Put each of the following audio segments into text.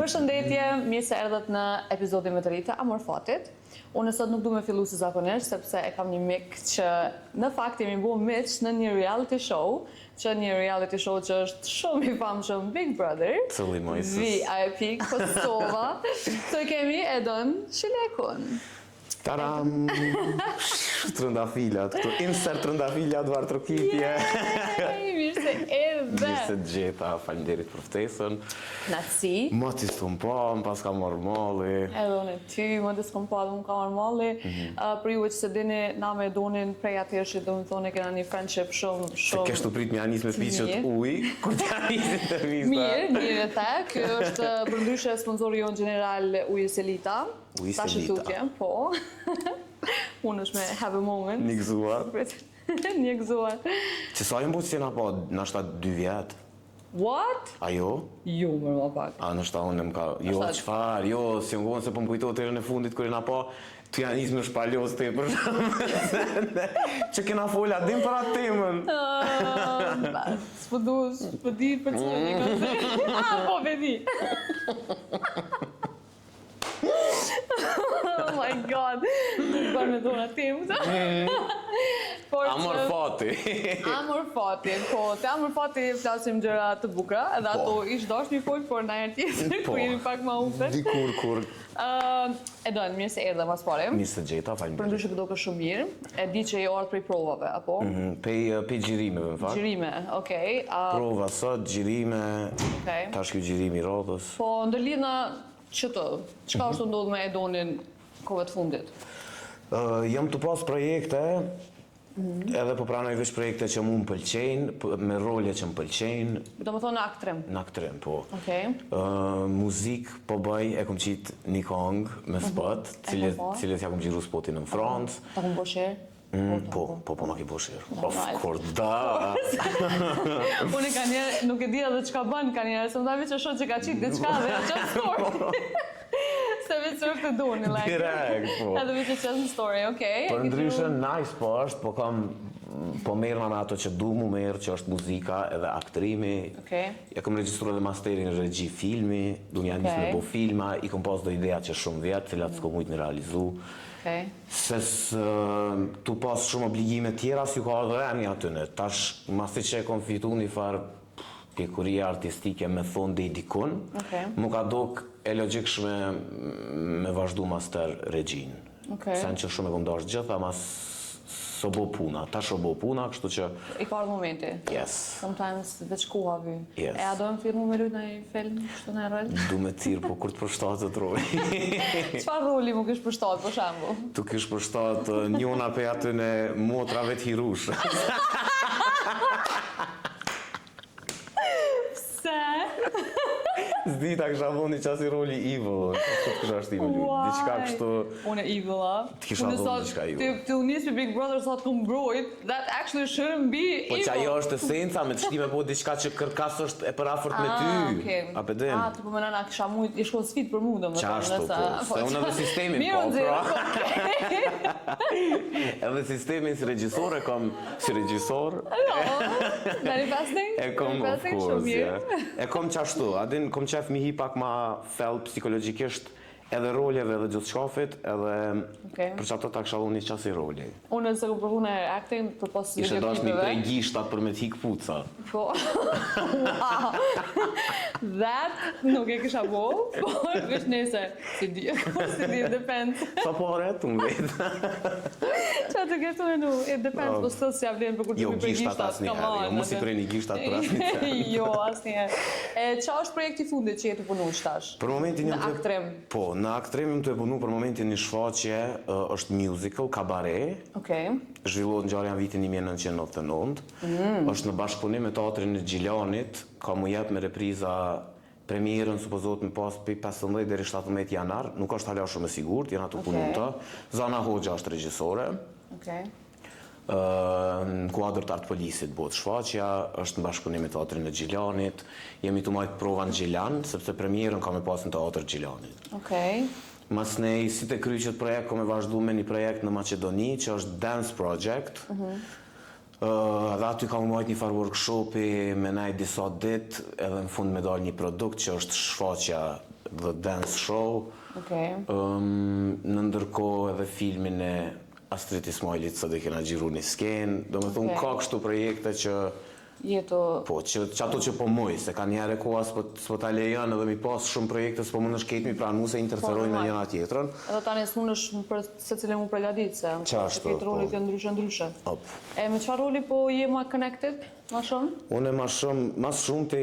Përshëndetje, mirë se erdhët në episodin më të ri të Amorfatit. Unë sot nuk du me fillu si zakonisht, sepse e kam një mik që në fakt jemi bu miq në një reality show, që është shumë i famshëm Big Brother, Cili Mojsis. VIP Kosova. So kemi Edon Shilekun. Taram! Trëndafilat, këtu insert trëndafilat var trokitje. Mirë se erdhe. Mirë se gjeta, faleminderit për ftesën. Natësi. Ma ti s'tum pa, më pas ka marrë malli. Edhe unë e ty, më të s'kom pa dhe më ka marrë malli. Për ju që se dini, na me Edonin prej atërë që do më thonë kena një friendship shumë... Se keshtu prit me anis me piqët uj, kur t'ja nisin të vista. Mirë e the, kjo është përndryshe sponsori jonë general Ujës Elita. Ujës Ta Elita. shëtutje, po. Unë është me have a moment. Një gëzuar. Një gëzuar. Që sa jëmë bu që jena pa, nashta 2 vjetë. What? A jo? Jo, më pak. A nashta unë më ka... Jo, qëfar, jo, si ngonë se po më kujto të erën e fundit kër jena pa, të janë isë me shpaljos të e për shumë. Që kena folja, dim për atë temën. S'po di për që një këtë. Po, vedi. Oh my god, nuk bërë me dhona tim. Amorfati. Amorfati, po, te Amorfati flasim gjëra të bukra, edhe ato ish dosh një folë, por në herë tjetër, ku jemi pak ma ufer. Dikur, kur... Edon, mirë se erdhe mas pare. Mirë se gjeta, Për faleminderit. ndryshe këdo ka shumë mirë, e di që e orët prej provave, apo? Pej gjirimeve, në fakt. Gjirime, okej. Prova sot, gjirime, Okej. tash kjo gjirimi i radhës. Po, ndërlidhna që të, qka është të ndodhë me Edonin kove të fundit? Jam të pas projekte, edhe po pranoj veç projekte që mu më pëlqejnë, me role që më pëlqejnë, Do më thonë në aktrim. në aktrim, po. Okej. Muzik po bëj, e kom qitë një kongë me spot, cilët ja kom gjiru spotin në Francë. Ta kom bo share? Po, ma ki bo share. Of course, da! Unë ka njerë, nuk e di edhe çka bën ka njerë, se më davi që shoh që ka qitë diçka dhe just story. Se veç që është Edoni, like. Direkt, po. Edhe veç që just në story, okej. Për ndryshë, nice po është, po merrna me ato që du mu merë, që është muzika edhe aktrimi. Okej. Ja kom registru edhe masterin regji filmi, du një anis me bo filma, i kom pas do ideja që shumë vjetë, cilat s'ko mujtë me realizu. Okej. Se tu pas shumë obligime tjera, si ka edhe emni atyne. Tash, masi që e kom fitu një farë pjekuria artistike me thonë dhe i dikun, mu ka dok e logikshme me vazhdu master regjin. Sen që shumë e kom dash gjitha, mas so bo puna, ta so bo puna, kështu që... I ka ardhë momenti. Yes. Sometimes veç koha vy. Yes. E a do më filmu me rrujt në i film, kështu në rol? Du me cirë, po kur të përshtatë të roli. Qfar roli mu kish përshtat, për shembull? Tu kish përshtatë njona pe aty në motrave të hirush. Pse? Zdita kësha voni qasi roli evil, që të kësha shtimë ljudë. Diqka kështu... Unë e evil-a. Të kisha dhënë diçka evil. Të unis me Big Brother sa të mbrojt, that actually shouldn't be evil. Po që ajo është esenca, me të shtime po diçka që kërkas është e për afërt me ty. A pëdem? Të po mëna kisha mujt, i shkon sfit për mu dhe më Qashtu po, se unë edhe sistemin po, pra. Edhe sistemin si regjisor e kom, si regjisor. Manifesting? E kom, of course, yeah. E kom qashtu, adin kom qef mi hi pak ma fell psikologjikisht edhe roleve dhe gjithë shkafit, edhe për që ato ta kësha unë një qasi roli. Unë se ku përvu në acting për pas Ishe dash mi prej gishtat për me t'hik puca. Po, wow, that nuk e kisha bo, po vesh nese, si di, depends. Sa po arret unë vetë. Qa të kështu e nu, it depends, po së si avlen për kur të mi prej gishtat asë njëherë, jo mos i prej një gishtat për asë njëherë. Jo, asë njëherë. Qa është projekti fundit që jetu punu qëtash? Për momentin në aktrim? Po, në aktrim jam të e punu për momentin një shfaqje, është musical, kabaret. Okej. Zhvillohet në gjarja në vitin 1999. është në bashkëpunim me teatrin e Gjilanit, ka mu jep me repriza premierën, supozot në pas për 15 deri 17 janar, nuk është hala shumë e sigurt, jena të punu të. Zana Hoxha është regjisore. Në kuadrë të artë polisit bëtë shfaqja, është në bashkëpunim me teatrin e Gjilanit, jemi të majtë prova në Gjilan, sepse premierën ka me pas në teatr Gjilanit. Mas nej, si të kryqët projekt, kom e vazhdu me një projekt në Macedoni, që është Dance Project. Dhe aty kam majtë një farë workshopi me nej disa dit, edhe në fund me dalë një produkt që është shfaqja The Dance Show. Në ndërkohë edhe filmin e Astrid Ismailit së dhe kena gjiru një skenë. Do me thunë ka kështu projekte që po, që ato që po muj, se ka njerë e koha s'po ta lejon edhe mi pas shumë projekte s'po mund është ketë mi pranu se interferojnë me njëna tjetërën. Edhe tani s'mund është për se cilë mu pregadit, se Qashtu, këtë rolit e ndryshe. E me qëfar roli po je ma connected, ma shumë? Unë mas shumë të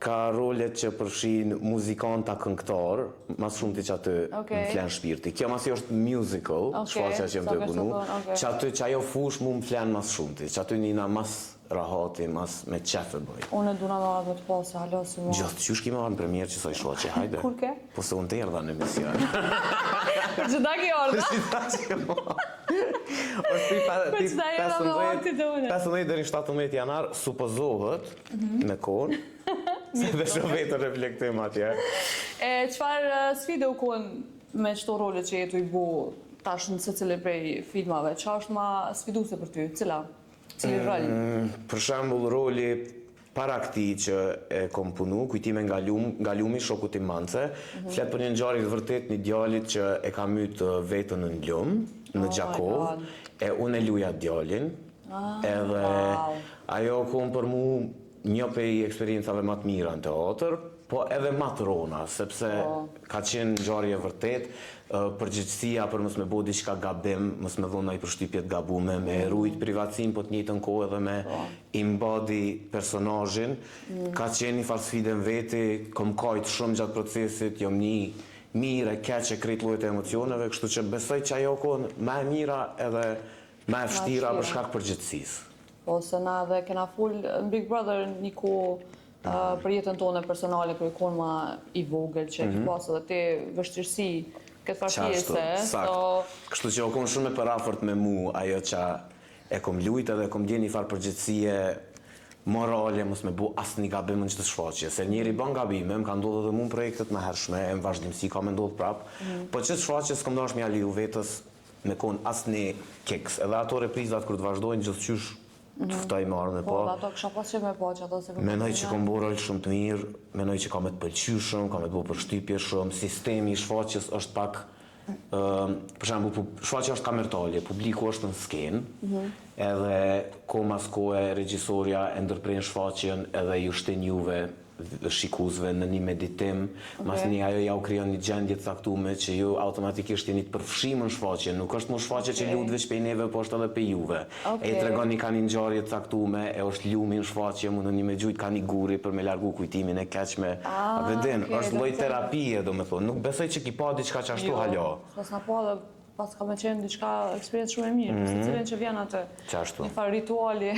ka rolet që përfshin muzikanta këngëtar, mas shumë të që aty më flenë shpirti. Kjo mas i është musical, shfaqja që më të punu, që aty që ajo fush mu më flenë mas shumë të, që aty njëna mas rahati, mas me qefë bëj. Unë e duna me të pasë, halo si mua. Gjotë, që shki me arë në premier që saj shfaqe, hajde. Kur ke? Po se unë të erdha në emision. Për që da ki orda? Për që da erdha me orë të të une? 15 dhe 17 janar, supozohet, me konë, se dhe shumë vetë reflektim atje. Qfar sfide u konë me qëto rolet që jetu i bu tash në se cilë prej filmave? Qa është ma sfiduse për ty? Cila? Cili rol? Për shembull, roli para këtij që e kom punu, Kujtime nga lumi, shoku tim Mance, flet për një ngjarje të vërtet një djalit që e ka myt vetën në lum, në Gjakov, e unë e luja djalin, edhe ajo kom për mu një prej eksperiencave më të mira në teatr, po edhe më të rona, sepse ka qenë ngjarje vërtet, përgjegjësia për mos me bo diçka gabim, mos me dhona i përshtypjet gabume, me rujt privatësinë, po të njëjtën kohë edhe me embody personazhin. Ka qenë një farë sfidë në veti, kom kajt shumë gjatë procesit, jom një mirë e keqe krejt llojet e emocioneve, kështu që besoj që ajo kohë më e mira edhe më e vështira për shkak përgjegjësisë. Po se na dhe kena full në Big Brother një kohë për jetën tonë personale, për ikon ma i vogël që ki pasë edhe te vështirësi këtë farpjese. Kështu që o kom shumë e përafërt me mu, ajo që e kom lujt edhe e kom dje një farë përgjithësie morale, mos me bu asë një gabim në qëtë shfaqje. Se njeri ban gabime, më ka ndodhë edhe mu në projektet më hershme, e më vazhdimësi ka me ndodhë prapë, po qëtë shfaqje s'kom dash me aliu vetës me konë asë një keks. Edhe ato reprizat kër të vazhdojnë gjithçysh të ftaj marrë me po. Po, ato kësha pas që me po që ato se për menoj që kom bo rol shumë të mirë, menoj që ka me të pëlqy shumë, ka me të bo përshtypje shumë, sistemi i shfaqjes është pak, për shembull, shfaqja është kamertalje, publiku është në skenë, edhe ko mas kohë regjisorja e ndërpren shfaqjen edhe ju shtin juve shikuesve në një meditim, mas një ajo ja u krijon një gjendje të caktuar që ju automatikisht jeni të përfshirë në shfaqje, nuk është më shfaqje që lut veç pe neve, po është edhe pe juve. E tregon një ka një ngjarje të caktuar, e është lumi në shfaqje, mund një me gjujt ka një guri për me largu kujtimin e keqme. A vedin, është lloj terapie, domethënë, nuk besoj që ki pa diçka që ashtu halo. Pas na po dhe pas ka me qenë diçka eksperiencë shumë e mirë, se cilën që vjen atë një farë rituali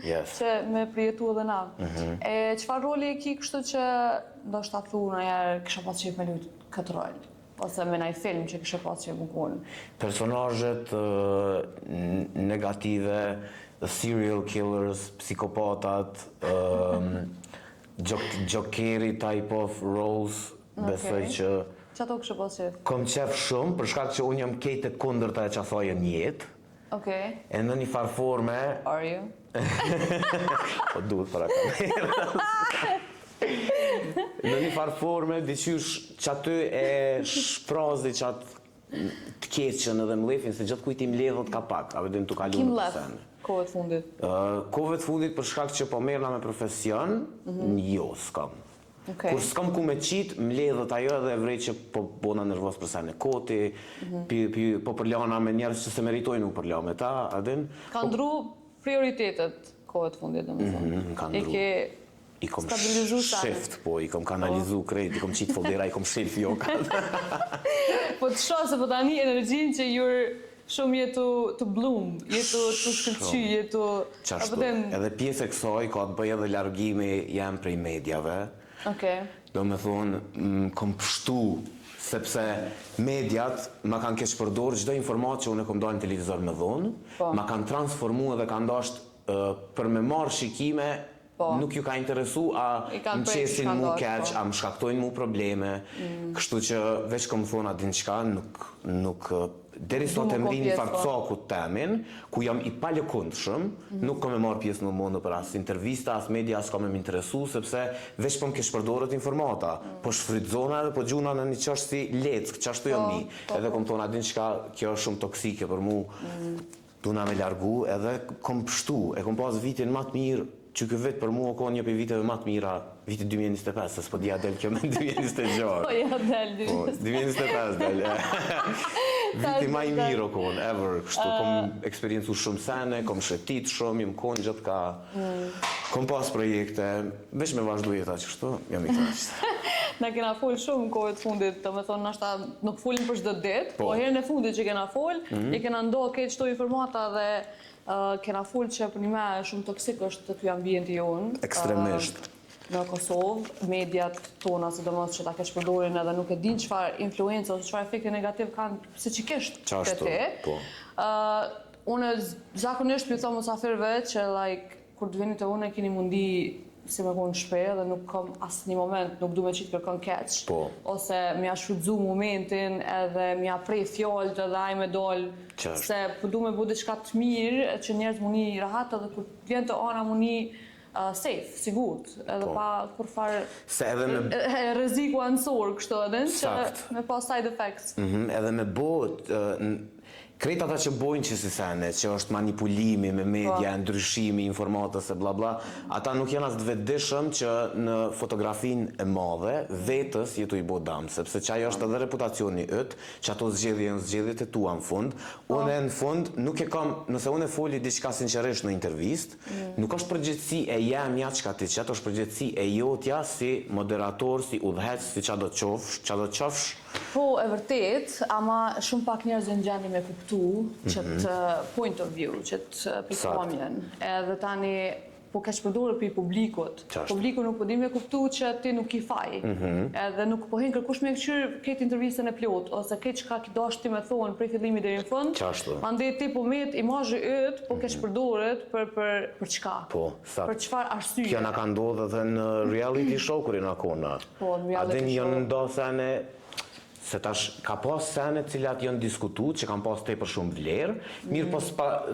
që me prijetu edhe na. Çfarë roli e ki kështu që do shta thu në jarë kësha pas që me lujtë këtë rol? Ose me naj film që kësha pas që më konë? Personazhet negative, serial killers, psikopatat, jokeri type of roles, besoj që që ato kështë pas qef? Kom qef shumë, për shkak që unë jam kejtë e kundërta e që thojë në jetë. E në një farë forme... Are you? Po duhet para kamerës. Në një farë forme, diqysh që aty e shprazi që atë të keqen edhe mlefin, se gjithë kujtim ledhët ka pak, a vedin të kalu në përsen. Kohët fundit? Kohët fundit për shkak që po merrna me profesion, jo s'kam. Kur s'kam ku me qitë, mledhët ajo dhe vrej që po bona nervos për sen e koti, po përlana me njerës që se meritojnë u përla me ta, adin. Ka ndru prioritetet kohët fundit, dhe më thonë. Ka ndru. I kom shift, po, i kom kanalizu krejt, i kom qitë foldera, i kom shelf jokat. Po të shoh se po tani energjin që jurë shumë jetu të bloom, jetu të shkëllqy, jetu... Qashtu, edhe pjesë e kësoj, ka të bëj edhe largimi jam prej medjave. Do me thonë, kom pështu, sepse mediat ma kanë keq përdor çdo informatë që unë kom dalë në televizor me dhonë, ma kanë transformu edhe kanë dasht për me marrë shikime, nuk ju ka interesu, a më qesin mu keq, a më shkaktojnë mu probleme, kështu që veç kom thonë a din qka, nuk deri sot e mrin një farcoku temin, ku jam i palëkundshëm, nuk kam e marrë pjesë në mundë për as intervista, as media, as kam e më interesu, sepse veç po më kesh përdorët informata, po shfrytzona edhe po gjuna në një qështë si leck, qashtu jam mi, edhe kom thonë adin qka kjo është shumë toksike për mu, duna me largu, edhe kom pështu, e kom pas vitin ma të mirë, që kjo vetë për mu o konë një për viteve ma të mira, vitit 2025, se s'po dhja del kjo me 2026. Po, ja del 2025 del. Viti ma i mirë o konë, ever. Kështu kom eksperiencu shumë sene, kom shetit shumë, jam konë gjithë ka... Kom pas projekte, veç me vazhdu jeta që kështu, jam i kënaqë. Na kena folë shumë në kohët fundit, të me thonë nashta nuk folim për çdo ditë, po herën e fundit që kena folë, i kena ndohë këtë qëto informata dhe kena folë që për një me shumë toksik është të kjo ambienti jonë. Ekstremisht. Në Kosovë, mediat tona, sidomos që ta kesh përdorin edhe nuk e din çfarë influencë ose çfarë efekte negativ kanë se që kesh të te. Unë zakonisht për thonë musafirve që kur të veni të unë keni mundi si me konë shpejë dhe nuk kam asë një moment, nuk du me qitë kërkon keq. Ose m'ja shfrytzu momentin edhe m'ja prej fjallët edhe aj me dollë. Se du me bu diçka të mirë që njerëz muni rahat edhe kur vjen të ana muni safe, sigurt. Edhe pa kur farë rreziku ansor kështu edhe që me pa side effects. Edhe me bot, krejt ata që bojnë që si sene, që është manipulimi me media, ndryshimi, informatës e bla bla, ata nuk janë as të vetëdijshëm që në fotografin e madhe, vetës jetu i bo damë, sepse që ajo është edhe reputacioni yt, që ato zgjedhje janë zgjedhjet e tua në fund, unë në fund nuk e kam, nëse unë e foli diçka sinqerisht në intervist, nuk është përgjithësi e jemja çka ti qëtë, është përgjithësi e jotja si moderator, si udhëhec, si qa do të qofsh. Po, e vërtet, ama shumë pak njerëz në gjeni me kuptu qëtë point of view, qëtë pikpamjen. Edhe tani, po keq përdorë për publikut. Publiku nuk po di me kuptu që ti nuk i faj. Edhe nuk po hin kërkush me këqyrë këtë intervjistën e plot, ose këtë qka ki dash ti me thonë prej fillimi deri në fund. Mandej ti po met imazhi yt, po keq përdorët për çka? Po, sakt. Për çfarë arsye? Kjo na ka ndodhur edhe në reality show kur jena kona. Po, në reality show. Adin janë sene, se tash ka pas sene cilat janë diskutu, që kanë pas tepër shumë vlerë, mirë po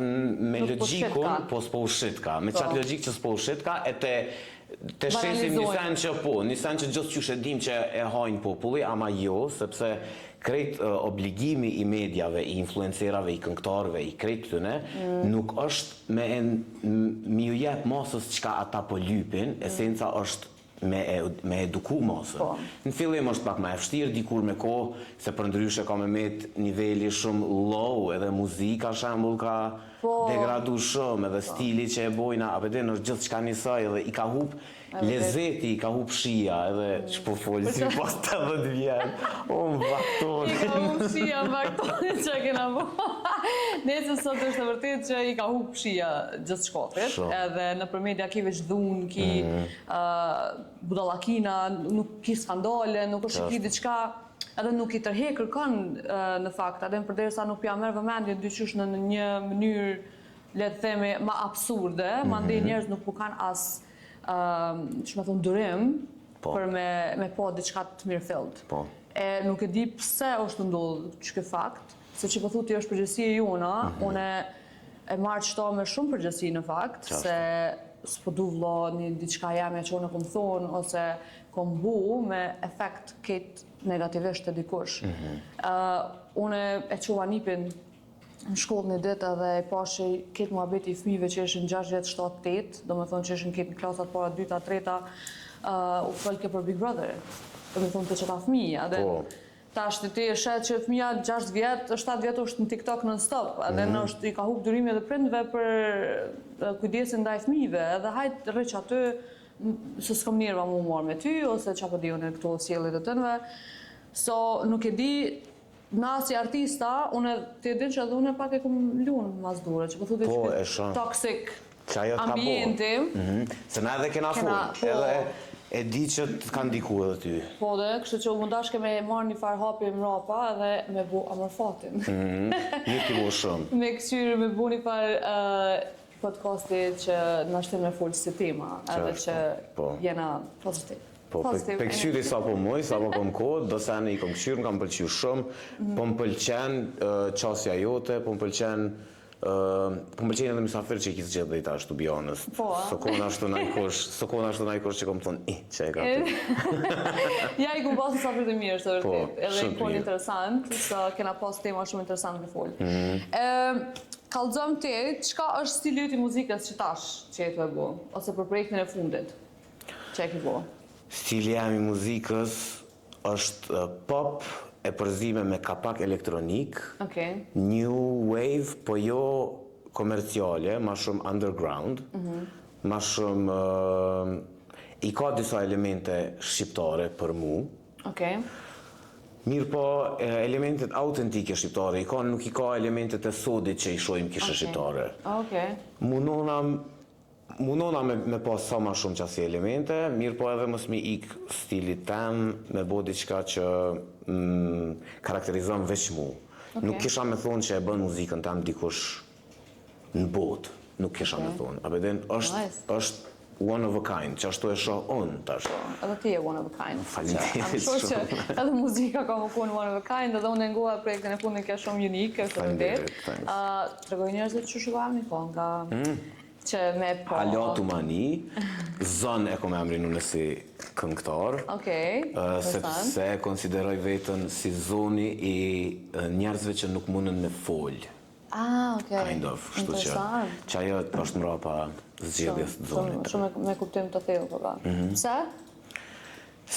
me logjikun, po s'po ushit ka. Me qatë logjik që s'po ushit ka, e te shesim një sen që po, një sen që gjithë qysh e dim që e hajnë populli, ama jo, sepse krejt obligimi i medjave, i influencerave, i këngëtarve, i krejt këtëne, nuk është me ju jep masës qka ata po lypin, esenca është me eduku masën. Në fillim është pak ma e vështirë, dikur me kohë, se për ndryshe ka me met niveli shumë low, edhe muzika shembull ka degradu shumë, edhe stili që e bojna, apëtin është gjithë qka njësaj, edhe i ka hup lezeti, i ka hup shia, edhe që po folë si pas 80 vjetë, o më vaktoni. I ka hup shia më vaktoni që kena bo. Nese sot është e vërtet që i ka hup shia gjithë shkopit, edhe në për media ki veç dhun, ki budallakina, nuk ki skandale, nuk është ki diçka, edhe nuk i tërhe kërkon në fakt, edhe në përderisa nuk pja merë vëmendje dyqysh në një mënyrë, le të themi, ma absurde, ma ndej njerëz nuk po kanë as, që me thonë, durim, për me po diçka të mirë fillt. E nuk e di pse është ndodhë që këtë fakt, se që pëthuti është përgjësi e jona, une e marrë qëto me shumë përgjësi në fakt, se s'po du vlo një diçka jame që unë kom thonë, ose kom bu me efekt këtë negativisht të dikush. Une e qua nipin në shkollë një ditë edhe e pashi këtë muhabeti i fëmijëve që ishin 6, 7, 8, do me thonë që ishin këtë në klasat para 2, 3, u folke për Big Brother. Do me thonë të qëta fëmija. Ta është ti e shetë që fëmija 6 vjetë, 7 vjetë është në TikTok non-stop, edhe në është i ka hup durimi edhe prindve për kujdesin ndaj fëmijëve, edhe hajtë rëq aty, se s'kom njerëva mu marrë me ty, ose që apo dion e këto sjellit e tënve. So, nuk e di, na si artista, unë të edhin që edhe unë pak e kom lunë mas dure, që po thuti që toxic ambienti. Se na edhe kena full, edhe e di që të kanë diku edhe ty. Po dhe, kështë që u mundashke me marrë një farë hapi mrapa edhe me bu amorfatin. Një ti bu shumë. Me këqyrë me bu një farë podcasti që në ashtim me full si tema, edhe që jena pozitiv. Po, pe këshyri sa po muj, sa po kom kohë, do sene i kom këshyrë, kam pëlqyu shumë, po më pëlqen qasja jote, po më pëlqen edhe misafir që i kisë gjithë dhe i tash, to be honest. Së kona ashtu najkosh që kom thonë, që e ka të. Ja, i kom pas misafir të mirë, së vërtet, edhe i kon interesant, së kena pas tema shumë interesant me folë. Kallëzëm ti, qka është stili i muzikës që tash që e të e bo, ose për projektin e fundit që e ke bo? Stili jam i muzikës është pop e përzime me kapak elektronik, new wave, po jo komerciale, ma shumë underground, ma shumë i ka disa elemente shqiptare për mu. Mirë po, elementet autentike shqiptare, nuk i ka elementet e sodit që i shojmë kishe shqiptare. Munona me pas sa ma shumë qasi elemente, mirë po edhe mos mi ik stilit tem me bo diqka që karakterizon veç mu. Nuk kisha me thonë që e bën muzikën tem dikush në botë, nuk kisha me thonë. Apetën është one of a kind, që ashtu e shoh unë tash. Edhe ti e one of a kind. Faleminderit shumë. Që edhe muzika ka më konë one of a kind, edhe unë e ngoha projektin e fundit ka shumë unik, Faleminderit, tregoj njerëzit që shukam një kohë nga që me po... Ala Tumani, zën e kom emrin unë si këngëtar, sepse konsideroj vetën si zoni i njerëzve që nuk mundën me folë. Kind of, kështu që ajo është mrapa zgjedhjes të zonit. Shumë me kuptim të thellë, po ba. Pse?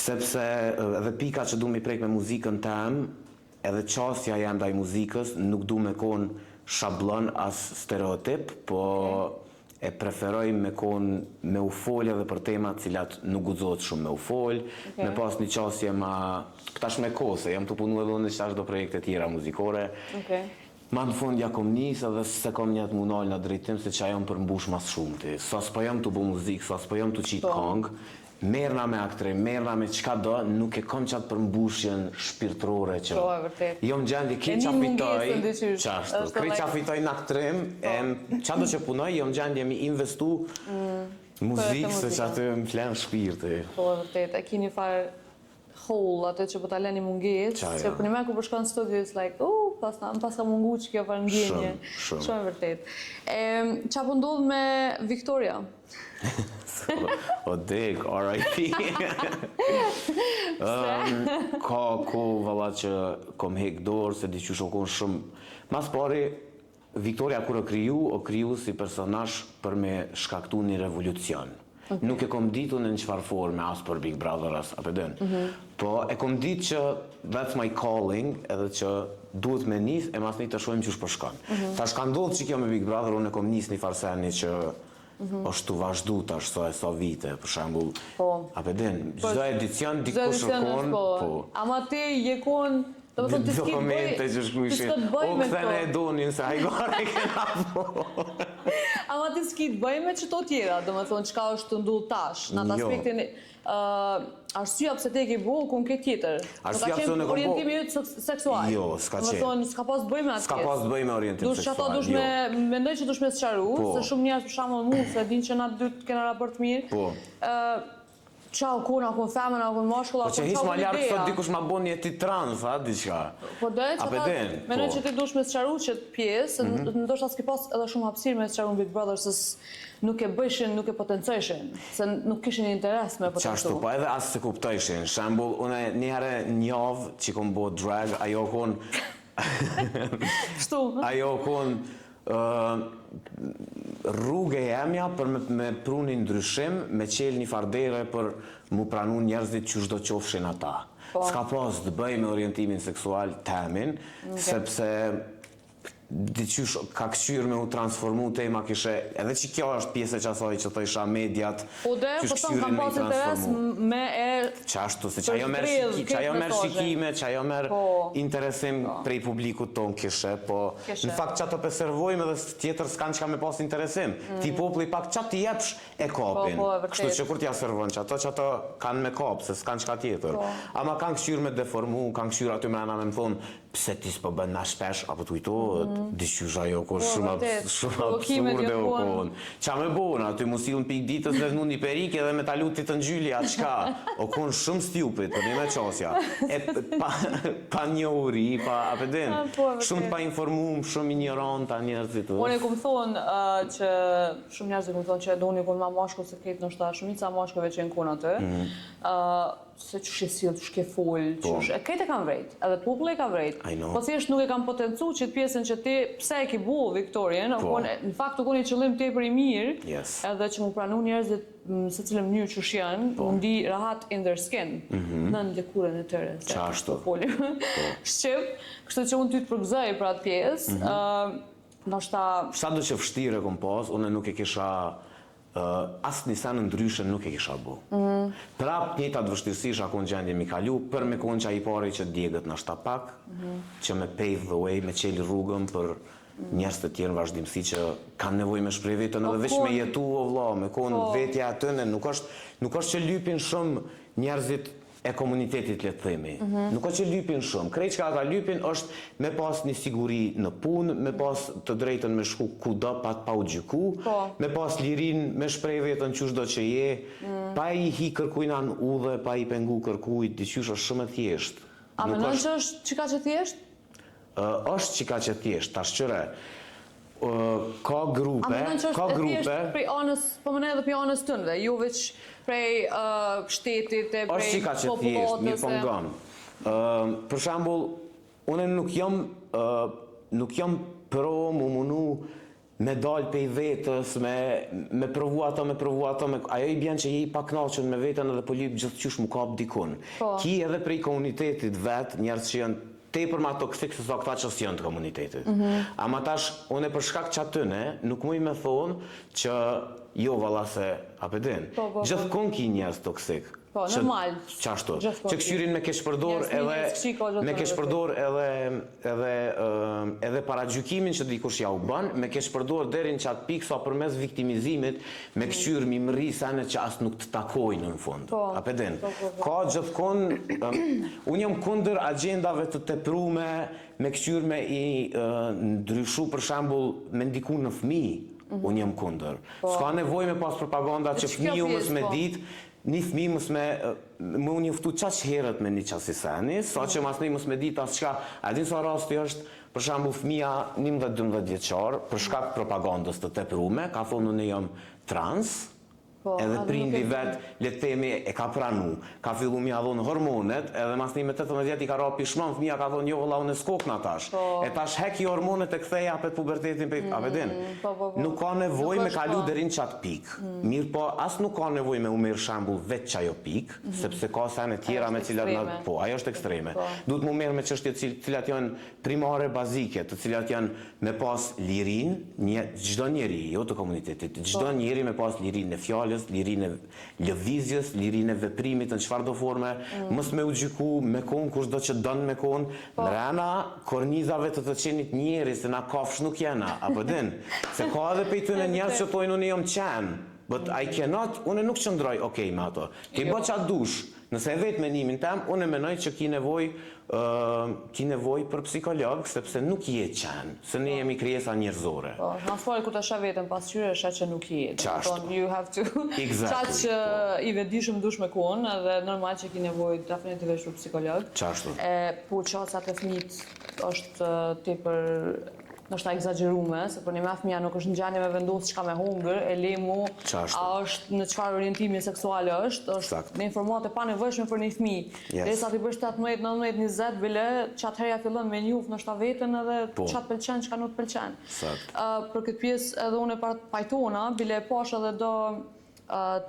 Sepse edhe pika që du mi prek me muzikën tem, edhe qasja jam ndaj muzikës, nuk du me konë shablon as stereotip, po e preferoj me konë me u folë edhe për temat cilat nuk guxohet shumë me u folë, me pas një qasje ma... Këtash me kose, jam të punu edhe në qëtash do projekte tjera muzikore. Ma në fund ja kom njësë edhe se kom njët munal në drejtim se që jam përmbush mas shumë ti. Sa s'po jam të bu muzikë, sa s'po jam të qitë kongë, merna me aktrim, merna me qka do, nuk e kom qatë përmbushjen shpirtrore që... Po, e vërtet. Jo më gjendi, kri qa fitoj në aktrim, qa do që punoj, jo më gjendi jemi investu muzikë se që atë më flenë shpirti. Po, e vërtet, e ki një farë hole atë që po ta leni munges, që për një me ku përshkon në studio, it's like, pas ka mungu që kjo farë ndjenje. Shumë e vërtet. Qa po ndodhë me Victoria? O dek, R.I.P. Ka ko valla që kom hek dorë, se diqy shokon shumë. Mas pari, Victoria kur o kriju si personazh për me shkaktu një revolucion. Nuk e kom ditu në qëfar forme, as për Big Brother, as apeden. Po e kom dit që that's my calling, edhe që duhet me nis, e mas një të shojmë që shpërshkan. Ta shka ndodhë që kjo me Big Brother, unë e kom nis një farseni që është të vazhdu tash sa vite, për shambull, apeden, gjdo edicion dikush shërkon, po. Ama te je kon, të më thonë të dokumente që shkryshin, o këthene e donin se hajgore kena po. Ama ti s'ki të bëj me qëto tjera, të më thonë qka është të ndull tash, në atë aspektin arsyeja pse te ke bo, kun ke tjetër. Arsyeja pse unë e kom bo... Orientimi jëtë seksual. Jo, s'ka qenë. Të më thonë, s'ka pas të bëj me atë s'ka pas të bëj me orientim seksual, jo. Dush që ato mendoj që dush me sqaru, se shumë njerëz për shembull mu, se din që na dy kena raport mirë. Po. Qau kun, akun femën, akun mashkull, akun qau ideja. Po që hish ma ljarë sot dikush ma bon një ti trans, a, diqka. Po dojë që ta, menoj që ti dush me sqaru që të pjesë, ndoshta s'ki pas edhe shumë hapësirë me sqaru në Big Brother, se nuk e bëjshin, nuk e potencojshin, se nuk kishin interes me potencu. Qashtu, po edhe asë se kuptojshin. Shembull, une njëherë njavë që kom bo drag, ajo kon... Shtu? Ajo kon... rrugë e jemja për me pruni ndryshim, me qel një fardere për mu pranu njerëzit që shdo qofshin ata. S'ka pas të bëj me orientimin seksual temin, sepse diqysh ka këshyr me u transformu tema kishe, edhe që kjo është pjesë e qasoj që të isha mediat, që këshyrin me i transformu. Me e... Qashtu, se që ajo merë shikime, që ajo merë interesim prej publikut ton kishe, po në fakt që ato pëservojmë edhe tjetër s'kan që ka me pas interesim. Ti popli pak që ti jepsh e kapin. Kështu që kur t'ja servon që ato kanë me kap, se s'kan që ka tjetër. Ama kanë këshyr me deformu, kanë këshyr aty mrena me më thonë, pse ti s'po bën na shpesh, apo t'ujtohet. Dishysh ajo ko shumë vërtet. absurde o janë kohën. Qa me bon, aty mu silën pik ditës dhe në një perike dhe me talu të ngjyli atë shka. O kohën shumë stupid, për një me qasja. Pa njohuri, apedin, shumë pa informum, shumë ignorant a njerëzit. Unë e kumë thonë që shumë njerëzit kumë thonë që doni kumë ma mashko se ketë nështë shumica mashkove që në kunë atë, se që shke silë, që shke folë, që kejtë e kam vrejt, edhe popullë e ka vrejt. Po thjesht nuk e kam potencu që të pjesën që ti, pse e ki bu Viktorien, në fakt të koni qëllim të e për i mirë, edhe që mu pranu njerëzit se cilë mënyrë që shjanë, mu ndi rahat in their skin, në në lëkurën e tëre. Qashtu. Shqip, kështë që unë ty të përgëzaj për atë pjesë, nështë sa do që fështire kom pas, unë nuk e kisha asë një senë ndryshën nuk e kisha bu. Prap njëtat vështirësi isha konë gjendje mi kalu, për me konë që a i pare që djegët në shtapak, që me pave the way, me qeli rrugën për njerëz të tjerë në vazhdimësi që kanë nevojë me shpreh veten edhe veç me jetu o vlla, me konë vetja atyne, nuk është që lypin shumë njerëzit e komunitetit, le të themi. Nuk është që lypin shumë. Krejt që ata lypin është me pas një siguri në punë, me pas të drejtën me shku kudo pa u gjyku, me pas lirin me shpreh veten çdo që je, pa i hi kërkujna në udhë, pa i pengu kërkujt, diqysh është shumë e thjeshtë. A menon që është çka që thjesht? Është çka që thjesht, tash qëre. Ka grupe, prej anës, po më ne edhe prej anës tënde, jo veç prej shtetit e prej popullatës. Është çka që thjesht, mirë po ngam. Për shembull, unë nuk jam pro mu munu me dal pej vetës, me provu ato, ajo i bjen që je i paknaqur me veten edhe po lyp gjithçysh mu kap dikun. Ki edhe prej komunitetit vet, njerëz që janë tepër ma toksik se sa këta që s'janë të komunitetit. Ama tash, unë për shkak që atyne, nuk muj me thonë që jo valla se apedin. Gjithkon ki njerëz toksik. Po, normal. Qashtu. Që këshyrin me kesh përdor edhe para gjykimin që dikush ja u bën, me kesh përdor derin që atë pikë sa përmes viktimizimit, me këshyr mi mëri sene që as nuk të takojnë në fund. Apedin. Ka gjithkon, unë jam kundër agendave të teprume, me këshyr me i ndryshu për shembull me ndiku në fëmijë, unë jam kundër. S'ka nevoj me pas propaganda që fëmiju mës me ditë, një fëmi mës me unë njëftu qaq herët me një qasi seni, sa që mas një mës me ditë asë qka, a din sa rasti është, për shambu fëmija 11-12 vjeqar, për shkak propagandës të teprume, ka thonë unë jam trans, edhe prindi vet, le të themi, e ka pranu, ka fillu mi adhonë hormonet, edhe mas një me 18 vjet i ka ra pishman, fëmija ka thonë jo vëlla unë e skok në tash, e tash heki hormonet e ktheja apet pubertetin për apedin. Nuk ka nevoj me kalu derin qatë pik. Mirë po, as nuk ka nevoj me umirë shambull vetë qajo pik, sepse ka sene tjera me cilat në... Po, ajo është ekstreme. Duhet mu merë me qështje cilat janë primare bazike, të cilat janë me pas lirin, gjdo njeri, jo të komunitetit, gjdo njeri me pas lirin në fjallës, lirin e lëvizjes, lirin e veprimit në qëfar do forme, mës me u gjyku, me konë, kush do që dënë me konë, mrena kornizave të qenit njeri, se na kafsh nuk jena, apo din, se ka edhe pejtu në njerës që tojnë unë jam qenë, but I cannot, unë nuk qëndroj okej me ato. Ti bë qatë dush, nëse e vetë menimin tem, unë menoj që ki nevoj për psikolog, sepse nuk je qenë, se ne jemi krijesa njerëzore. Në fali ku të shë vetën pasqyre, shë që nuk je. Qashtu. You have to... Qatë që i vedishëm dush me konë, edhe normal që ki nevoj definitivisht për psikolog. Qashtu. Po qatë sa të fmit është ti për... nështë ta exagerume, se për një me fëmija nuk është në gjendje me vendosë qka me hungër, e lemu, a është në qëfar orientimi seksuale është në informate pa nevojshme për një fëmi. Dhe sa ti bësh 18, 19, 20, bile qatë herja fillon me njuf në shta vetën edhe qatë pëlqen, qka nuk pëlqen. Për këtë pjesë edhe unë e pajtona, bile e pash edhe do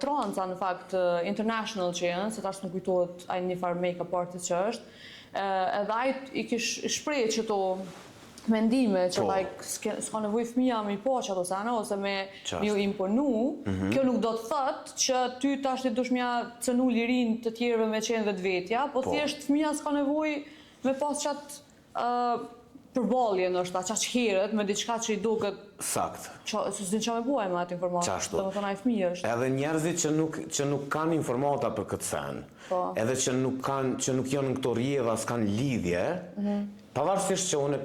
transa në fakt international që jenë, se tash nuk kujtohet a një farë make-up artist që është, edhe ajt i kish shprej që to mendime që s'ka nevoj fëmija me i po që ato sana, ose me ju imponu, kjo nuk do të thëtë që ty tash të dush mja cënu lirin të tjerëve me qenë vetë vetja, po thjesht fëmija s'ka nevoj me pas qatë përbalje nështë, qatë herët me diçka që i duket... Sakt. Se s'din qa me buaj me atë informatë, dhe më thona i fëmija është. Edhe njerëzit që nuk kanë informata për këtë sen, edhe që nuk janë në këto rjedha, s'kanë lidhje, Pavarësisht që unë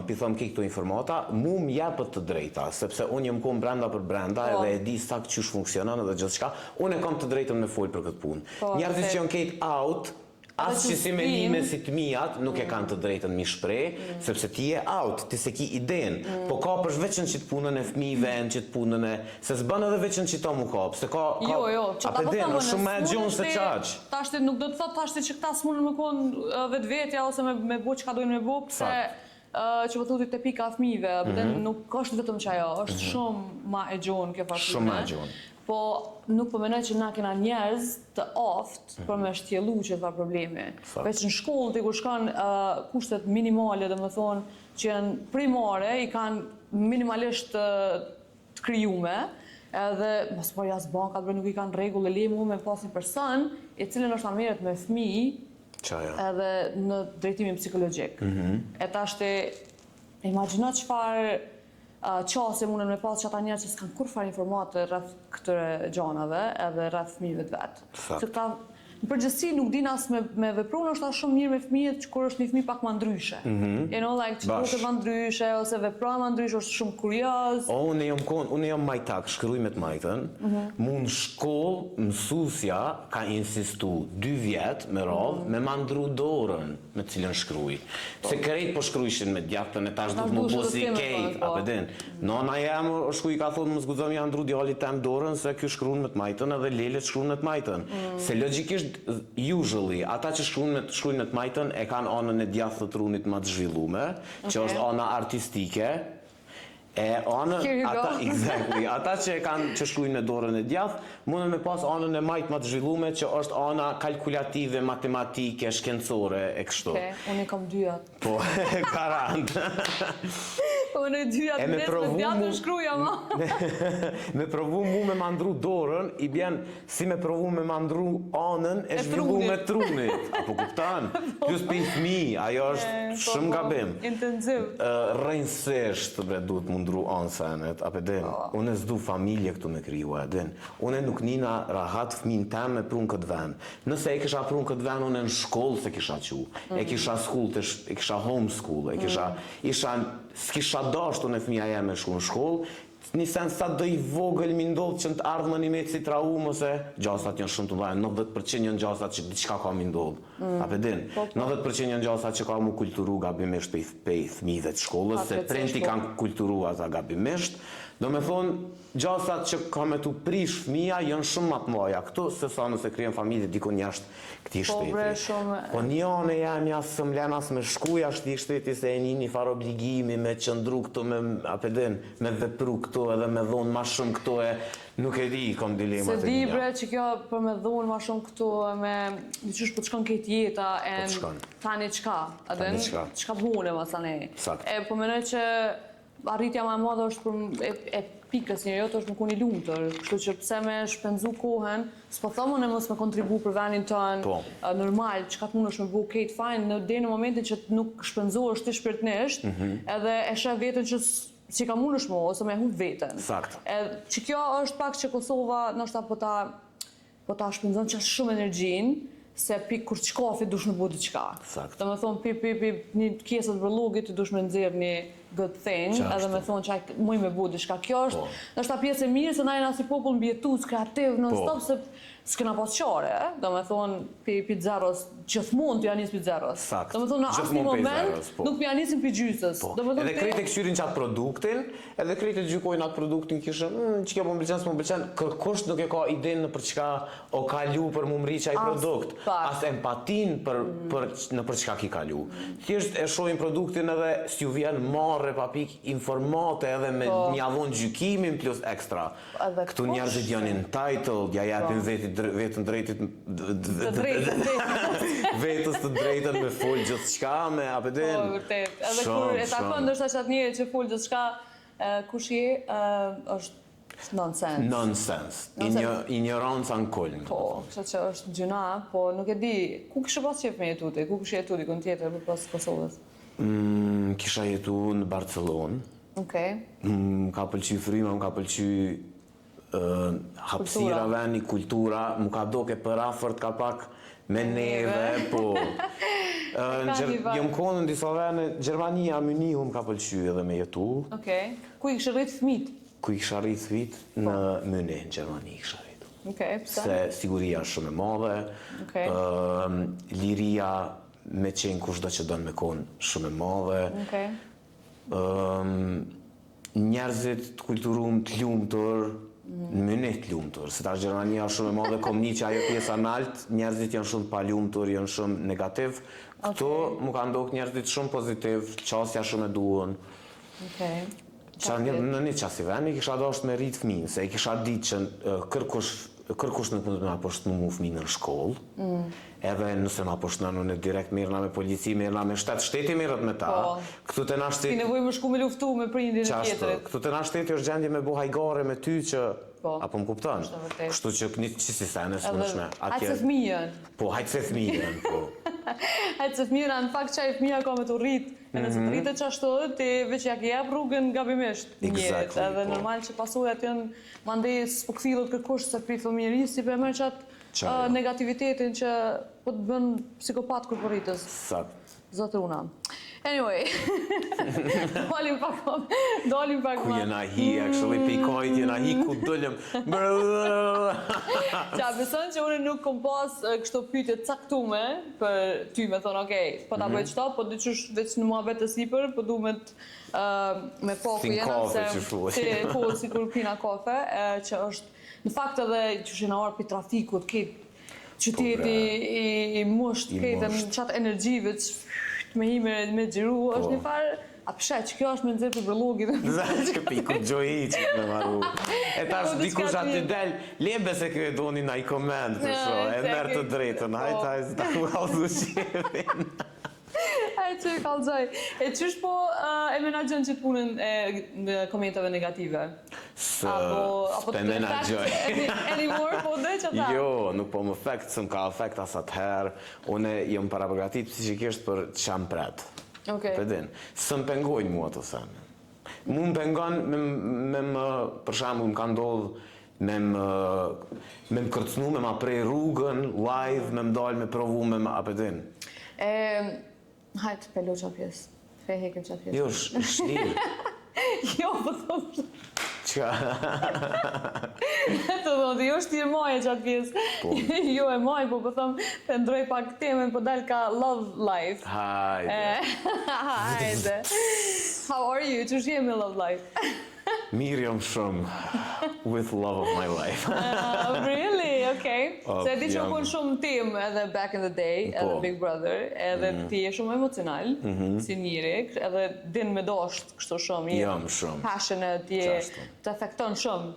pi thëm këto informata, mu më jepët të drejta, sepse unë jam kom brenda për brenda edhe e di sakt qysh funksionon edhe gjithçka, unë e kam të drejtën me fol për këtë punë. Njerëzit që janë ketë out, as që si mendime si të mijat nuk e kanë të drejtën mi shpreh, sepse ti je out, ti se ki iden, po ka për veçën që të punën e fëmijëve, që të punën e se s'bën edhe veçën që ta mu kap, se ka Jo, që ta është shumë më e gjunë se çaq. Tashti nuk do të thotë tashti që këta s'mundën me konë vetvetja ose me bo çka dojnë me bo, pse që po thotit te pika e fëmijëve, nuk është vetëm që ajo, është shumë ma e gjunë kjo farë. Shumë ma e gjunë. Po nuk po menoj që na kena njerëz të oftë për me shtjellu që të problemi. Veç në shkollë ti kur shkon kushtet minimale, domethënë që janë primare, i kanë minimalisht të krijume, edhe mos po jas bankat nuk i kanë rregull e lemu me pas një person i cili ndoshta merret me fëmijë edhe në drejtimin psikologjik. E tashti imagjino çfarë qase mundën me pas që ata njerëz që s'kan kur fare informate rreth këtyre gjanave edhe rreth fëmijëve të vet. Se këta në përgjithësi nuk din as me vepru, është shumë mirë me fëmijët kur është një fëmijë pak më ndryshe. You know, like që duket më ndryshe ose vepron më ndryshe, është shumë kurioz. Unë jam majtak, shkruaj me të majtën. Mu në shkollë mësusja ka insistu 2 vjet me radhë me ma ndru dorën me cilën shkruaj. Se krejt po shkruajshin me djathtën e tash duhet më bosi kejt, apo din. Nona jam shkuj ka thonë më zguzëm ja ndru djalit tem dorën se ky shkruan me të majtën edhe Lelet shkruan me të majtën. Se logjikisht usually ata që shkruajnë me të majtën e kanë anën e djathtë të trunit më të zhvillume, që është ana artistike. Ata që shkruajnë me dorën e djathtë, mundën me pas anën e majtë më të zhvillume, që është ana kalkulative, matematike, shkencore e kështu. Unë kam 2 atë. Po, karant. Unë e 2 atë me djathtë shkruja ma. Me provu mu me mandru dorën, i bjen si me provu me mandru anën e zhvillume trunit. Apo kuptan? Plus për i fëmijë, ajo është shumë gabim. Intensiv. Rrënjësisht duhet mundru anësenet, apo din. Unë s'du familje këtu me kriju, din. Unë nuk nina rahat fëmin tem me prun këtë vend. Nëse e kisha prun këtë vend, unë në shkollë se kisha qu. E kisha homeschool, s'kisha dashtu në fëmija jeme shku në shkollë, një sens sa do i vogël mi ndodhë që në të ardhë më një metë si traum, ose gjasat janë shumë të mdhajnë, 90% janë gjasat që diçka ka mi ndodhë. Ape din, 90% janë gjasat që ka mu kulturu gabimisht pe i thmive të shkollës, se prenti kanë kulturu ata gabimisht. Do me thonë, gjasat që ka me tu prish fëmija janë shumë matë mdoja këtu, se sa nëse kryen familje dikon jashtë këti shteti. Po njone jam jasë së mlen as me shkuja shti shteti se e një farë obligimi me qëndru këtu, me vepru këtu edhe me dhonë ma shumë këtu e nuk e di, kom dilemat e një. Se di bre që kjo për me dhonë ma shumë këtu e me diqysh po të shkon këtë jeta e tani qka, qka bune ma sa ne. E po menoj që arritja ma e madhe është për e pikës një jotë është më kuni lumëtër, kështu që pse me shpenzu kohën, s'po thomën e mos me kontribu për venin tënë normal, që ka të mund është me bu kejtë fajnë, në momentin që nuk shpenzu është të shpirtnisht, edhe e shë vetën që ka mund është mo, ose me hub vetën. Që kjo është pak që Kosova nështë po ta shpenzon që shumë energjin, se pi kur qkafi dush me bu diqka. Dhe me thonë pi një kjesët vërlogit të dush me nëzirë një good thing, edhe me thonë që muj me bu diqka. Kjo është nështë ta pjesë e mirë, se na jena si popull mbjetus, kreativ, non-stop, se s'kena pas qare, dhe me thonë pi zeros, gjithmonë të janis pi zeros. Dhe me thonë në asë moment, nuk pi janisin pi gjysës. Edhe krejt e këshyrin qatë produktin, edhe krejt e gjykojnë atë produktin kishën, që kjo më mbëlqen, s'më mbëlqen, kërkusht nuk e ka idenë në për çka o kalu për më mri qaj produkt, as empatin në për çka ki kalu. Thjesht e shojnë produktin edhe s'ju vjen marrë papik informate edhe me një avon gjykimin plus ekstra. Këtu njerëzit janë entitled, ja japin vetën drejtit vetës të drejtën me full gjithë qka me apedin. Po, vërtet. Edhe kur e takon ndërsa që atë njëri që full gjithë qka, kush je, është nonsense. Nonsense. Ignoranca në kollë. Po, kështë që është gjuna, po nuk e di, ku kështë pas qef me jetu ti? Ku kështë jetu dikon tjetër për pas Kosovës? Kisha jetu në Barcelonë. Ka pëlqy fryma, më ka pëlqy hapësirave, një kultura, më ka doke për afërt ka pak Me neve, po. Jam konë në disa vene, Gjermania, Munichu më ka pëlqy edhe me jetu. Okej. Ku I kishë rritë fëmit? Ku I kisha rritë fëmit? Në Munich, në Gjermani I kisha rritë. Okej, pse? Se siguria është shumë e madhe, Okej. liria me qenë kushdo që dënë me konë shumë e madhe, Okej. njerëzit të kulturum të lumtur, në Munich të lumtur, se tash Gjermania është shumë e madhe, kom një që ajo pjesa nalt, njerëzit janë shumë pa lumtur, janë shumë negativ. Këto mu ka ndokë njerëzit shumë pozitiv, qasja shumë e duhen. Okej. Në një qasi veni, kisha dosht me rritë fëmin, se I kisha ditë që kërkush nuk mund të me aposhtënu mu fëmin në shkollë, edhe nëse me aposhtënu në direkt mirëna me polici, mirëna me shteti mirët me ta. Këtu të na shteti... Ki nevoj më shku me luftu me prindin e tjetërit. Këtu të na shteti është gjendje me bo hajgare me ty që... Apo më kupton? Është vërtet. Kështu që një që si senes më shme. Hajtë se fëmijën. Po, hajtë se fëmijën, po. Hajtë se fëmijën, në fakt që fëmija ka me të rritë. E nëse të rritë që ashtu, ti veç ja ke jep rrugën gabimisht njerit. Edhe normal që pasojat janë mandej s'po kthillet kërkush se pri fëmijërisë si për mërë qatë negativitetin që po të bën psikopat kur po rritës. Sakt. Zotë una. Anyway, dolim pak Ku jena hi, actually, pikojt jena hi ku dëllëm. Qa, beson që unë nuk kom pas kështu pyetje caktume për ty me thonë, okej, po ta bëjt qëta, po dyqysh veç në mua vetë sipër, po du me po ku jena, si kur pina kafe, që është në fakt edhe që shina orë për trafikut, këtë qyteti I musht, këtë në qatë energjive që me hi me gjiru, është një farë, a pshet, që kjo është me nëzirë për brëllogit. Zash që piku gjohi që me maru. E tash dikush aty del, lebe se kjo e doni na I komend për sho, e nërë të drejtën, hajtë, ta ku kaldu shqipin. Hajtë që e kalëgjaj. E qysh po e menagjën që të punën në komentave negative? Apo të menagjoj. Anymore, po dhe që ta? Jo, nuk po më fekt, së më ka efekt asat herë, une jam parabegatit psikisht për që jam pret. Pedin, së më pengojnë mua të sene. Mu më pengon me më, për shambull, më ka ndodhë me më kërcnu, me më prej rrugën, live, me më dalë, me provu, me më apedin. Hajtë, pelu qa pjesë. Fe hekim qa pjesë. Jo, shlirë. Jo, po thomë. Qa? Të thonë, jo shtirë maje qatë pjesë. Jo e maje, po thomë, të ndroj pak temen, po dalë ka love life. Hajde. Hajde. How are you? Që shjemi love life? Mirë jam shumë, with love of my life. Really? Okay. Se di që kun shumë tim edhe back in the day, edhe Big Brother, edhe ti je shumë emocional, si njëri, edhe din me dosht kështu shumë. Jam shumë. Passionate, të affekton shumë.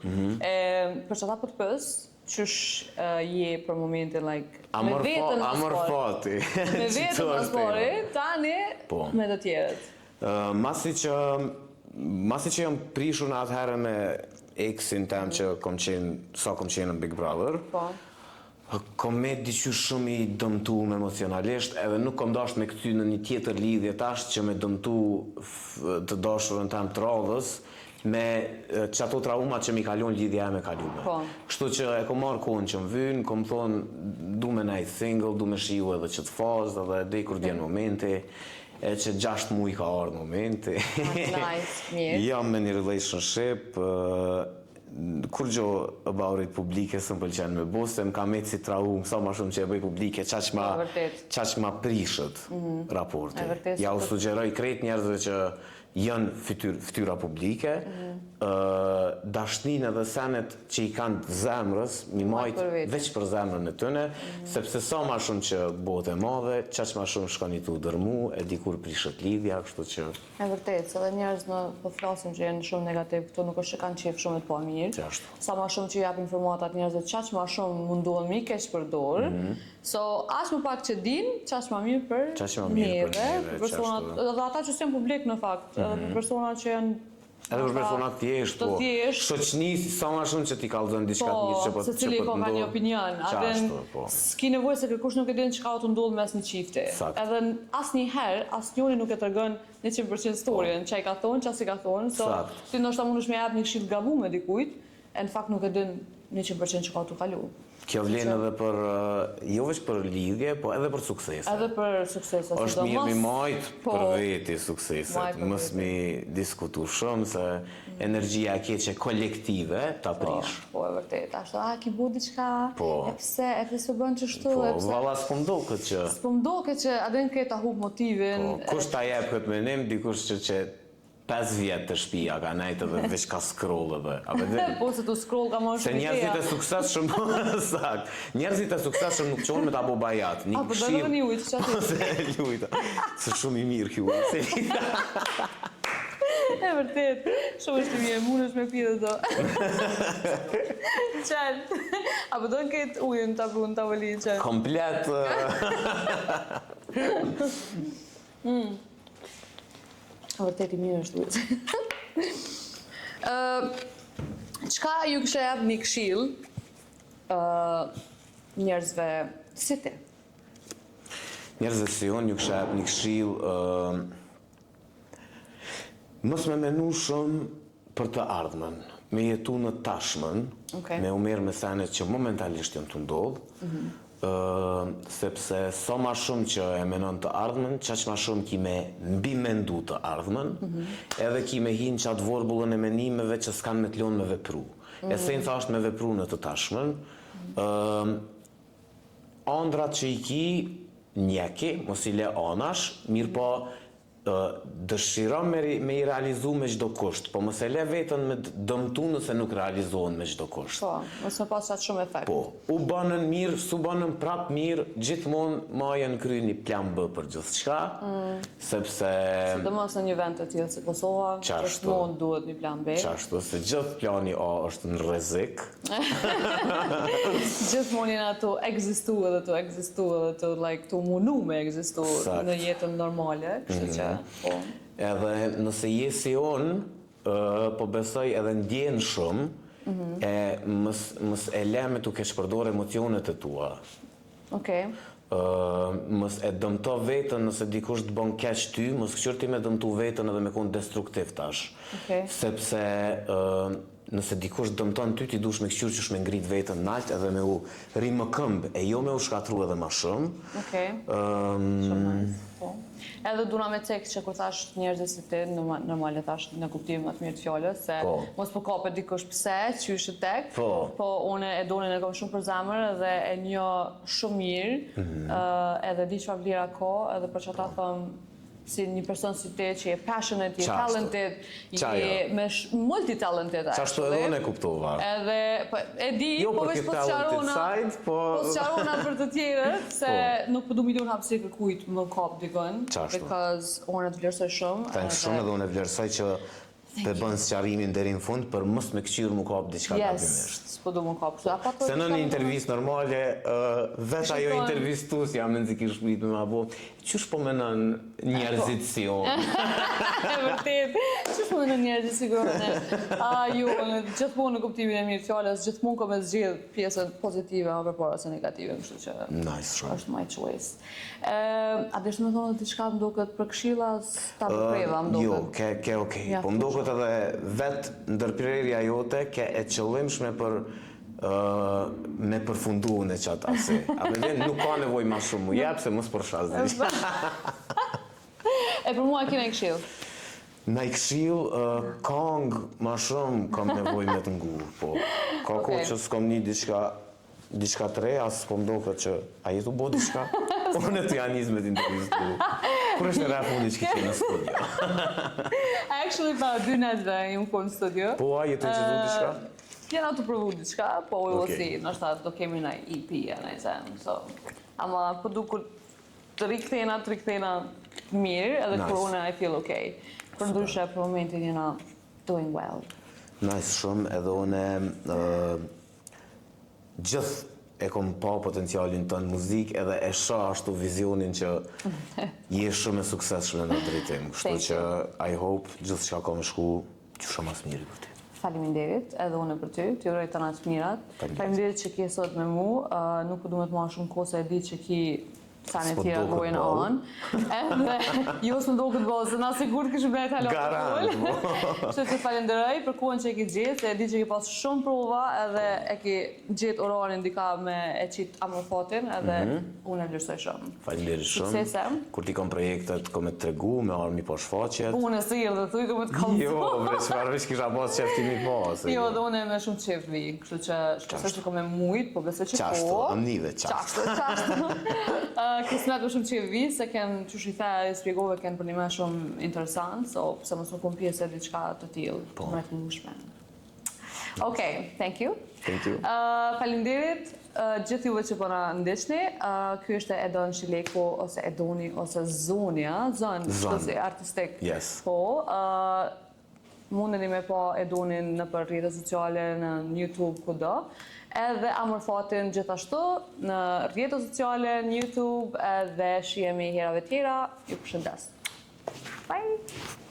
Për që ta për të pës, qësh je për momentin, like, me vetën në fati. Me vetën në spori, tani me të tjerët. Masi që jam prishur në atëherë me eksin tem që kom qenë në Big Brother, kom me diqy shumë I dëmtu emocionalisht, edhe nuk kom dasht me këty në një tjetër lidhje tash që me dëmtu të dashurën tem të radhës, me që ato traumat që mi kalon lidhja e me kalume. Kështu që e kom marrë kohën që më vynë, kom thonë du me najtë single, du me shiu edhe që të fazë, edhe dhe kur djenë momenti, e që 6 muj ka ardhë momenti. Nice, mirë. Jam me një relationship, kur gjo about publike së më pëlqenë me bo, se më ka metë si traum, sa ma shumë që e bëj publike, qaq ma prishët raporti. Ja u sugjeroj krejt njerëzve që janë fytyra publike, dashnin edhe senet që I kanë zemrës, mi majtë veç për zemrën e tëne, sepse sa ma shumë që botë e madhe, qaq ma shumë shkoni të dërmu, e dikur prishët lidhja, kështu që... E vërtet, se dhe njerëz në po flasim që jenë shumë negativ, këtu nuk është që kanë qef shumë të pa mirë. Sa ma shumë që jap informatat njerëzve, qaq ma shumë mundohen mi keq për dorë, so as më pak që din, qaq ma mirë për neve, për personat, dhe ata që s'janë publik në fakt, edhe për personat që janë edhe për personat thjesht, po. Shoqni, sa ma shumë që ti kalëzën diçka të njështë që po të ndodhë. Se cili ka një opinion. S'ki nevoj se kërkush nuk e din që ka të ndodhë mes një qifte. Edhe asë një herë, asë njoni nuk e të rëgën 100% storien, që i ka thonë, që asë I ka thonë. So, ti nështë ta mund është me jap një këshill gabume dikujt, e në fakt nuk e din 100% që ka të kalu. Kjo vlen edhe për, jo veç për lidhje, po edhe për suksese. Edhe për suksese. Është mirë mi majt për veti sukseset, Majt për mos veti. mi diskutu shumë se energjia e keqe kolektive ta prish. Po, e vërtet. Ashtu, ki bu diçka, Po. e pse bën çështu, Po, e pse... valla s'po mdoket që S'po mdoket që adhen ke ta hub motivin. kush ta jep këtë menim, dikush që 5 vjetë të shtëpia ka nejtë edhe veç ka scroll edhe. Po se tu scroll ka marrë Se shumë njerëzit e suksesshëm sakt. Njerëzit e suksesshëm nuk qonë me ta bo bajat. Një Po do në një ujtë që aty. Se lujta. Se shumë i mirë kjo ujtë. E vërtet, shumë është i mirë, mund është me pi dhe do. Qenë, apo do në ketë ujën të apu në tavolinë qenë. Komplet. Vërtet i mirë është ujtë. Qka ju kështë jap një këshill njerëzve si ti? Njerëzve si unë ju kësha jep një këshill, mos me menu shumë për të ardhmen, me jetu në tashmen, Okej. me u merë me senet që momentalisht janë të ndodhë, sepse sa ma shumë që e menon të ardhmen, qaq ma shumë ki me mbi mendu të ardhmen, edhe ki me hinë qatë vorbullën e menimeve që s'kan me t'lon me vepru. Esenca është me vepru në të tashmen, andrat që i ki njeki, mos i le anash, mirë po dëshiron me i realizu me çdo kusht, po mos e le vetën me dëmtu nëse nuk realizohen me çdo kusht. Po, mos me pas qatë shumë efekt. Po, u banën mirë, su banën prap mirë, gjithmonë majën kry një plan B për gjithçka, sepse Do mos në një vend të tillë si Kosova, Qashtu. gjithmonë duhet një plan B. qashtu se gjithë plani A është në rrezik. Gjithmonë janë ato ekzistu edhe të like të munu me ekzistu Sakt. në jetën normale, kështu që po. Edhe nëse je si unë, po besoj edhe ndjen shumë, e mës e le me tu keq përdor emocionet e tua. Okej. Mës e dëmto vetën nëse dikush të bën keq ty, mës këqyr ti me dëmtu vetën edhe me konë destruktiv tash. Okej. Sepse nëse dikush dëmton ty, ti dush me këqyr që me ngrit vetën nalt edhe me u ri më këmbë, e jo me u shkatru edhe ma shumë. Okej. Shumë nice. Po. Edhe duna me cek që kur thash njerëzit si ti, normale thash në kuptimin më të mirë të fjalës, se Po. mos po kapet dikush pse, qysh e tek, Po. une e donin e kam shumë për zemër edhe e njoh shumë mirë, edhe di çfarë vlera ka, edhe për çata thëm si një person si ti që je passionate, je Qashtu. talented, Qajo. je me multi-talented Qashtu edhe unë e kuptova. Edhe, po, e di, Jo po për veç këtë po talented sqarona, side, po... po sqarona për të tjerët, se nuk po du milion hapësirë kërkujt më kap dikën, Qashtu. because unë të vlerësoj shumë. Thanks shumë edhe unë e vlerësoj që të bën sqarimin deri në fund për mos me këqyr mu kap diçka gabimisht. Yes, s'po du më kap. Se në një intervistë normale, vetë ajo Shikon. intervistus jam në zikir shprit me ma bo, qysh po menon njerëzit si unë? E vërtet, që shumë në njerëzit sigurone. Në gjithmonë në kuptimin e mirë të fjalës, gjithmonë ka me zgjedh pjesën pozitive apo përpara se negative, kështu që Nice shumë. është my choice. A desh me thonë diçka më duket për këshilla, ta përpreva më Jo, duket. ke okej. Ja, Po më duket edhe vetë ndërprirja jote ke e qëllimshme për me përfundu në qatë asi. A me vjen nuk ka nevoj ma shumë mu jep se mos përshazi. E për mua kina i këshill. Në i këshill, kong ma shumë kam nevoj me të ngu, po. Ka kohë Okej. që s'kom një diçka të re, as po mdoket që a jetu bo diçka? Unë të janë me t'intervistu. Kur është e rap unë që ke në studio? Actually, pa 2 netve jam konë në studio. Po, a jetu që du diçka? Jena të provu diçka, po we will Okej. see. Nështë do kemi në EP e në sen. So, ama po du kur të rikthena mirë, edhe Nice. kur unë I feel okay. Për ndryshe, për momentin jena doing well. Nice shumë, edhe unë gjithë e kom pa potencialin tënë muzik, edhe e shoh ashtu vizionin që je shumë e suksesshme në drejtim. Kështu Thank që I hope gjithë që ka me shku që shumë mas miri për ty. Faleminderit, edhe unë për ty, t'ju uroj të natë mirat. Faleminderit. Faleminderit që ki sot me mu, nuk po du me të marrë shumë kohë se e di që ki sa në tjera going on. Edhe jo s'më do këtë bëllë, se na sigur kështë blet halon. Garant, po. Kështu që falenderoj për kohën që e ki gjetë, se e di që ki pas shumë prova edhe e ki gjetë orarin dika me e qitë amorfatin edhe unë e vlerësoj shumë. Falenderit shumë. Suksese. Kur ti kom projektet, kom e tregu, me armi po shfaqet. Unë e sirë dhe thuj, kom e të kalëzu. Jo, veç kisha pas qeftimi pas. Jo, dhe unë e me shumë qeft vi, kështu që shpesoj që kom e mujt, po besoj që po. Qashtu, amnive, qashtu. Kismet më shumë që vi, se ken që shita e spjegove ken për një me shumë interesant, so se më kom pjesë e diçka të tillë, të më të ngushme. Okej, thank you. Thank you. Falenderit gjithë juve që po na ndihni. Ky është Edon Shileko ose Edoni ose Zonja, Zon, si artistik. Yes. Po, mundeni me pa Edonin në për rrjetet sociale, në YouTube, kudo. Edhe Amorfatin gjithashtu në rrjetet sociale, në YouTube, edhe shihemi herave tjera. Ju përshëndes. Bye!